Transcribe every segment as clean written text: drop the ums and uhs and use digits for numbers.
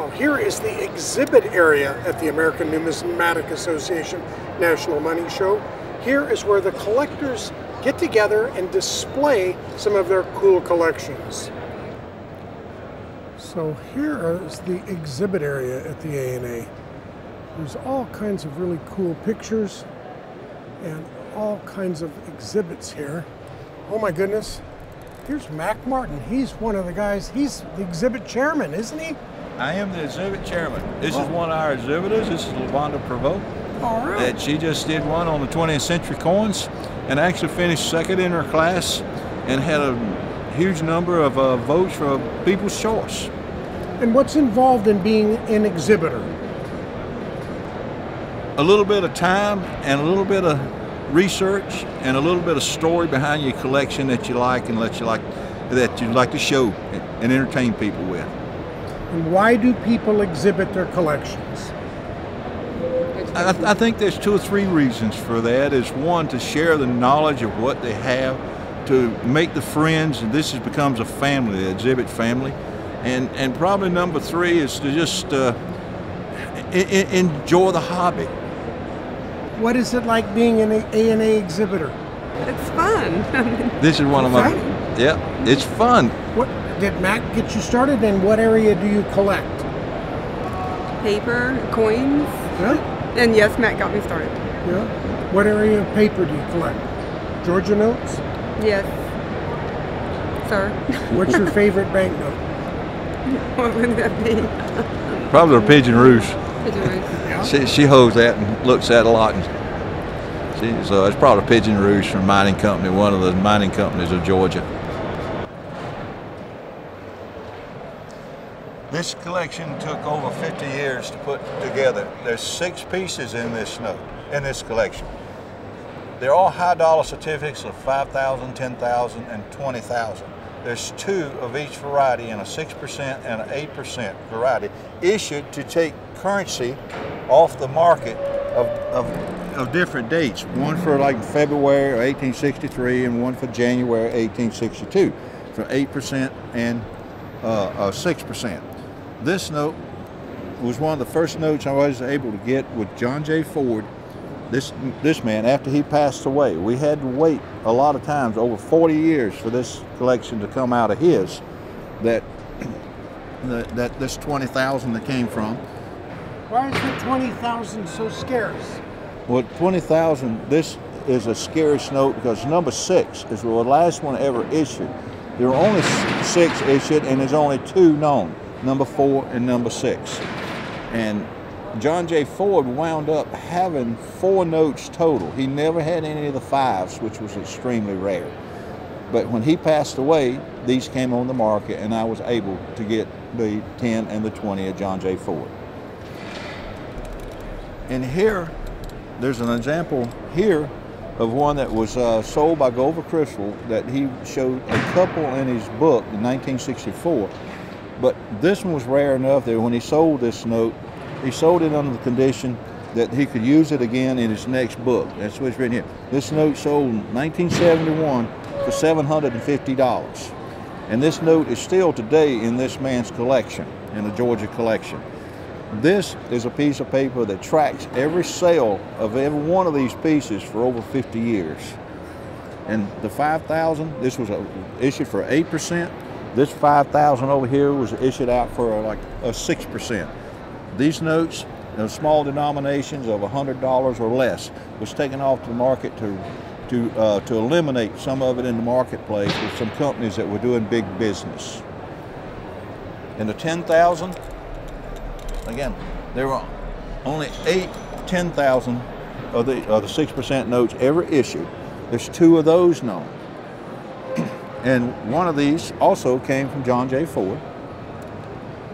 Now here is the exhibit area at the American Numismatic Association National Money Show. Here is where the collectors get together and display some of their cool collections. So here is the exhibit area at the ANA. There's all kinds of really cool pictures and all kinds of exhibits here. Oh my goodness, here's Mack Martin. He's one of the guys, he's the exhibit chairman, isn't he? I am the exhibit chairman. This is one of our exhibitors. This is LaVonda Prevost. All right. That she just did one on the 20th century coins and actually finished second in her class and had a huge number of votes for People's Choice. And what's involved in being an exhibitor? A little bit of time and a little bit of research and a little bit of story behind your collection that you like and that you'd like to show and entertain people with. And why do people exhibit their collections? I think there's 2 or 3 reasons for that. Is one, to share the knowledge of what they have, to make the friends, and this becomes a family, the exhibit family. And probably number 3 is to just enjoy the hobby. What is it like being an ANA exhibitor? It's fun. This is one of my, yeah, it's fun. What did Mack get you started, and what area do you collect? Paper, coins. Yeah? And yes, Matt got me started. Yeah. What area of paper do you collect? Georgia notes? Yes, sir. What's your favorite banknote? What would that be? Probably the Pigeon Rouge. Pigeon Rouge. Yeah. She holds that and looks at it a lot. And it's probably Pigeon Rouge from Mining Company, one of the mining companies of Georgia. This collection took over 50 years to put together. There's 6 pieces in this note, in this collection. They're all high dollar certificates of 5,000, 10,000, and 20,000. There's 2 of each variety, and a 6% and an 8% variety, issued to take currency off the market of different dates. One for like February of 1863 and one for January 1862, for 8% and 6%. This note was one of the first notes I was able to get with John J. Ford. This man, after he passed away, we had to wait a lot of times, over 40 years, for this collection to come out of his, that this 20,000 that came from. Why is the 20,000 so scarce? Well, 20,000, this is a scarce note because number 6 is the last one ever issued. There were only 6 issued, and there's only 2 known, number 4 and number 6. And John J. Ford wound up having 4 notes total. He never had any of the 5s, which was extremely rare. But when he passed away, these came on the market, and I was able to get the 10 and the 20 of John J. Ford. And here, there's an example here of one that was sold by Gover Crystal that he showed a couple in his book in 1964. But this one was rare enough that when he sold this note, he sold it under the condition that he could use it again in his next book. That's what's written here. This note sold in 1971 for $750. And this note is still today in this man's collection, in the Georgia collection. This is a piece of paper that tracks every sale of every one of these pieces for over 50 years. And the 5,000, this was issued for 8%. This 5,000 over here was issued out for like a 6%. These notes, small denominations of $100 or less, was taken off the market to eliminate some of it in the marketplace with some companies that were doing big business. In the 10,000, again, there were only 8 10,000 of the 6% notes ever issued. There's 2 of those known. And one of these also came from John J. Ford.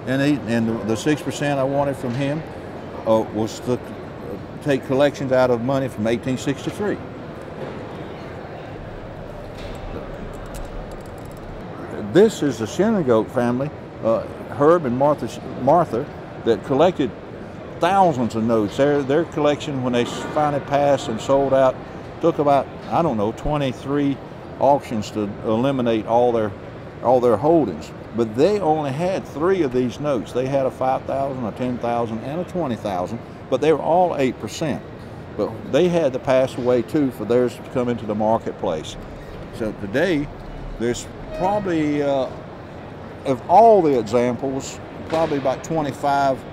And the 6% I wanted from him was to take collections out of money from 1863. This is the Shenandoah family, Herb and Martha, that collected thousands of notes. Their collection, when they finally passed and sold out, took about, I don't know, 23 auctions to eliminate all their all their holdings. But they only had 3 of these notes. They had a 5,000, a 10,000, and a 20,000, but they were all 8%. But they had to pass away too for theirs to come into the marketplace. So today, there's probably, of all the examples, probably about 25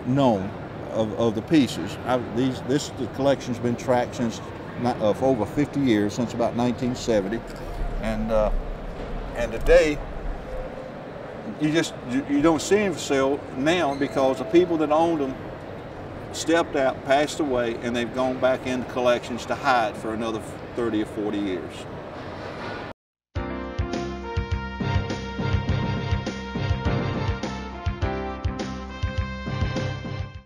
known of the pieces. The collection's been tracked since for over 50 years, since about 1970, and today you don't see them for sale now because the people that owned them stepped out, passed away, and they've gone back into collections to hide for another 30 or 40 years.